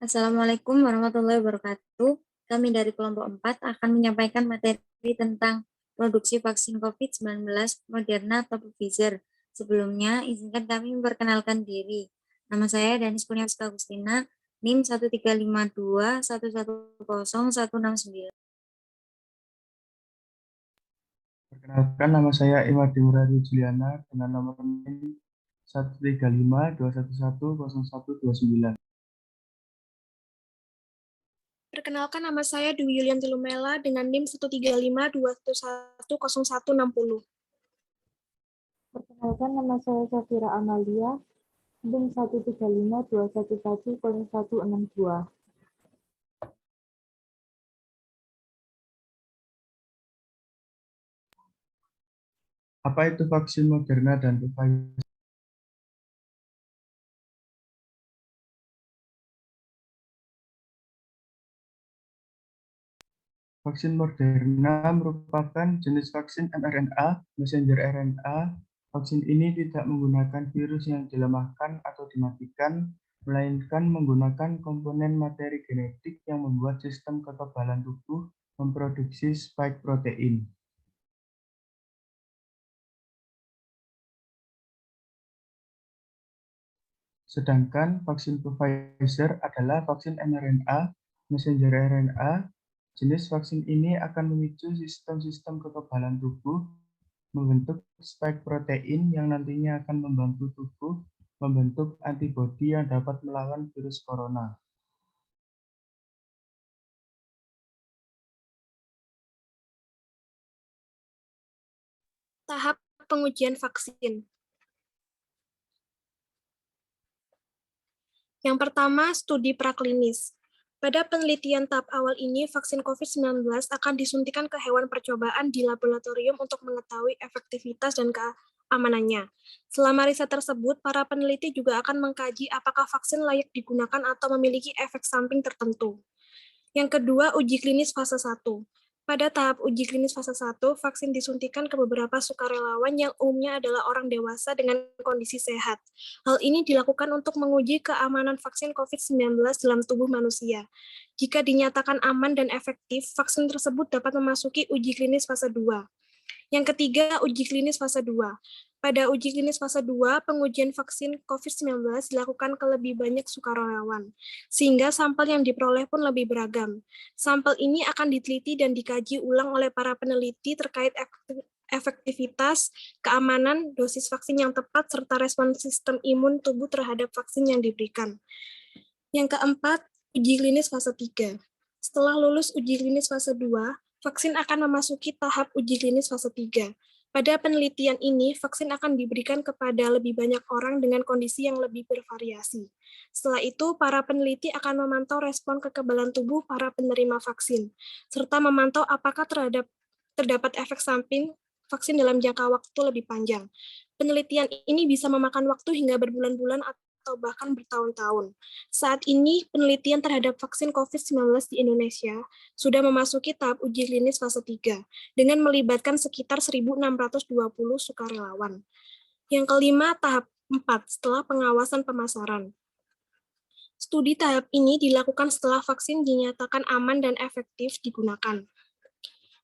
Assalamualaikum warahmatullahi wabarakatuh. Kami dari kelompok 4 akan menyampaikan materi tentang produksi vaksin COVID-19 Moderna atau Pfizer. Sebelumnya, izinkan kami memperkenalkan diri. Nama saya Danis Kurniawati Agustina, NIM 13521101169. Perkenalkan, nama saya Imadi Muradi Juliana dengan nomor NIM 13521101129. Perkenalkan, nama saya Dwi Yulianti Lumela dengan NIM 13521110160. Perkenalkan, nama saya Safira Amalia, NIM 13521110162. Apa itu vaksin Moderna dan Pfizer? Vaksin Moderna merupakan jenis vaksin mRNA, messenger RNA. Vaksin ini tidak menggunakan virus yang dilemahkan atau dimatikan, melainkan menggunakan komponen materi genetik yang membuat sistem kekebalan tubuh memproduksi spike protein. Sedangkan vaksin Pfizer adalah vaksin mRNA, messenger RNA. Jenis vaksin ini akan memicu sistem-sistem kekebalan tubuh membentuk spike protein yang nantinya akan membantu tubuh membentuk antibodi yang dapat melawan virus corona. Tahap pengujian vaksin. Yang pertama, studi praklinis. Pada penelitian tahap awal ini, vaksin COVID-19 akan disuntikan ke hewan percobaan di laboratorium untuk mengetahui efektivitas dan keamanannya. Selama riset tersebut, para peneliti juga akan mengkaji apakah vaksin layak digunakan atau memiliki efek samping tertentu. Yang kedua, uji klinis fase 1. Pada tahap uji klinis fase 1, vaksin disuntikan ke beberapa sukarelawan yang umumnya adalah orang dewasa dengan kondisi sehat. Hal ini dilakukan untuk menguji keamanan vaksin COVID-19 dalam tubuh manusia. Jika dinyatakan aman dan efektif, vaksin tersebut dapat memasuki uji klinis fase 2. Yang ketiga, uji klinis fase 2. Pada uji klinis fase 2, pengujian vaksin COVID-19 dilakukan ke lebih banyak sukarelawan, sehingga sampel yang diperoleh pun lebih beragam. Sampel ini akan diteliti dan dikaji ulang oleh para peneliti terkait efektivitas, keamanan, dosis vaksin yang tepat, serta respon sistem imun tubuh terhadap vaksin yang diberikan. Yang keempat, uji klinis fase 3. Setelah lulus uji klinis fase 2, vaksin akan memasuki tahap uji klinis fase 3. Pada penelitian ini, vaksin akan diberikan kepada lebih banyak orang dengan kondisi yang lebih bervariasi. Setelah itu, para peneliti akan memantau respon kekebalan tubuh para penerima vaksin, serta memantau apakah terdapat efek samping vaksin dalam jangka waktu lebih panjang. Penelitian ini bisa memakan waktu hingga berbulan-bulan atau bahkan bertahun-tahun. Saat ini, penelitian terhadap vaksin COVID-19 di Indonesia sudah memasuki tahap uji klinis fase 3, dengan melibatkan sekitar 1.620 sukarelawan. Yang kelima, tahap 4, setelah pengawasan pemasaran. Studi tahap ini dilakukan setelah vaksin dinyatakan aman dan efektif digunakan,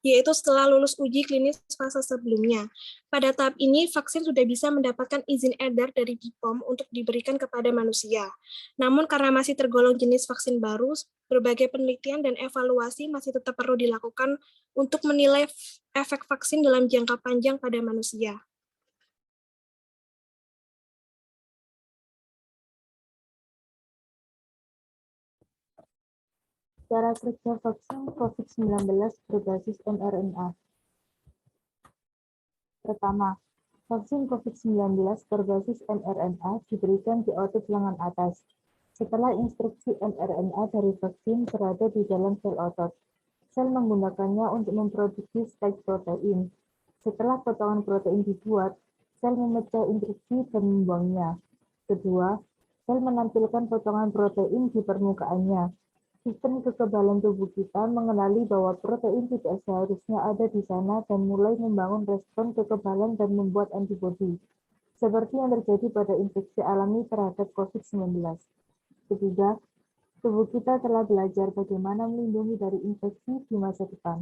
yaitu setelah lulus uji klinis fase sebelumnya. Pada tahap ini, vaksin sudah bisa mendapatkan izin edar dari BPOM untuk diberikan kepada manusia. Namun karena masih tergolong jenis vaksin baru, berbagai penelitian dan evaluasi masih tetap perlu dilakukan untuk menilai efek vaksin dalam jangka panjang pada manusia. Cara kerja vaksin COVID-19 berbasis mRNA. Pertama, vaksin COVID-19 berbasis mRNA diberikan di otot lengan atas. Setelah instruksi mRNA dari vaksin berada di dalam sel otot, sel menggunakannya untuk memproduksi spike protein. Setelah potongan protein dibuat, sel memecah instruksi dan membuangnya. Kedua, sel menampilkan potongan protein di permukaannya. Sistem kekebalan tubuh kita mengenali bahwa protein tidak seharusnya ada di sana dan mulai membangun respon kekebalan dan membuat antibodi, seperti yang terjadi pada infeksi alami terhadap COVID-19. Ketiga, Tubuh kita telah belajar bagaimana melindungi dari infeksi di masa depan.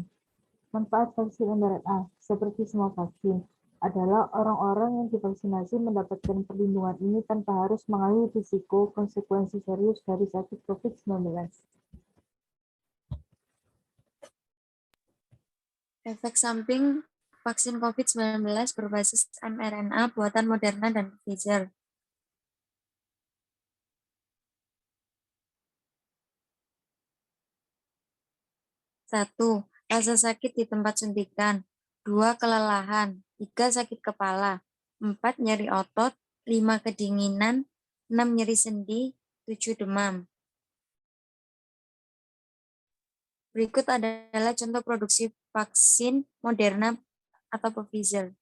Manfaat vaksin mRNA, seperti semua vaksin, adalah orang-orang yang divaksinasi mendapatkan perlindungan ini tanpa harus mengalami risiko konsekuensi serius dari sakit COVID-19. Efek samping vaksin COVID-19 berbasis mRNA buatan Moderna dan Pfizer. Satu, rasa sakit di tempat suntikan. 2, kelelahan. 3, sakit kepala. 4, nyeri otot. 5, kedinginan. 6, nyeri sendi. 7, demam. Berikut adalah contoh produksi vaksin Moderna atau Pfizer.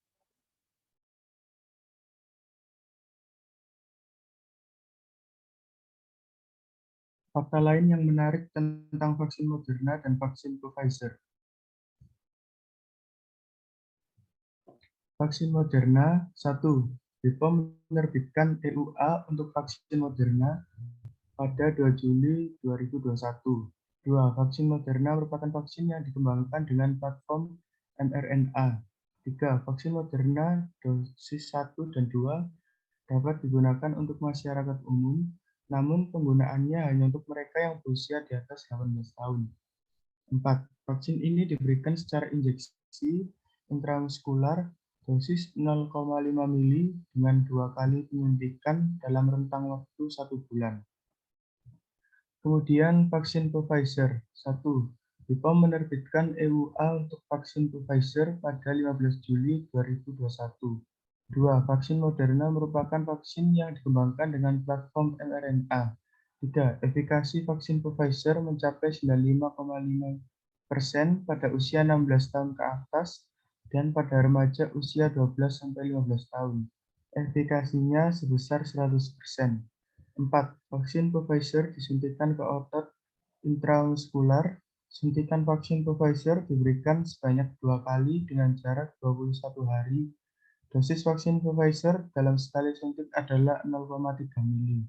Fakta lain yang menarik tentang vaksin Moderna dan vaksin Pfizer. Vaksin Moderna, 1. BPOM menerbitkan EUA untuk vaksin Moderna pada 2 Juli 2021. 2. Vaksin Moderna merupakan vaksin yang dikembangkan dengan platform mRNA. 3. Vaksin Moderna dosis 1 dan 2 dapat digunakan untuk masyarakat umum, namun penggunaannya hanya untuk mereka yang berusia di atas 18 tahun. 4. Vaksin ini diberikan secara injeksi intramuskular dosis 0,5 mili dengan 2 kali penyuntikan dalam rentang waktu 1 bulan. Kemudian vaksin Pfizer. 1. BPOM menerbitkan EUA untuk vaksin Pfizer pada 15 Juli 2021. 2. Vaksin Moderna merupakan vaksin yang dikembangkan dengan platform mRNA. 3. Efikasi vaksin Pfizer mencapai 95,5% pada usia 16 tahun ke atas dan pada remaja usia 12-15 tahun. Efikasinya sebesar 100%. 4. Vaksin Pfizer disuntikan ke otot intramuskular. Suntikan vaksin Pfizer diberikan sebanyak 2 kali dengan jarak 21 hari. Dosis vaksin Pfizer dalam sekali suntik adalah 0,3 mili.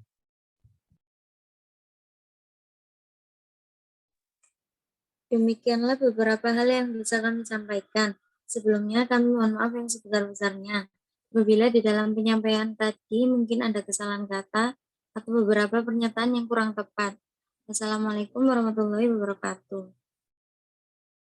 Demikianlah beberapa hal yang bisa kami sampaikan. Sebelumnya kami mohon maaf yang sebesar-besarnya. Apabila di dalam penyampaian tadi mungkin ada kesalahan kata atau beberapa pernyataan yang kurang tepat. Wassalamualaikum warahmatullahi wabarakatuh.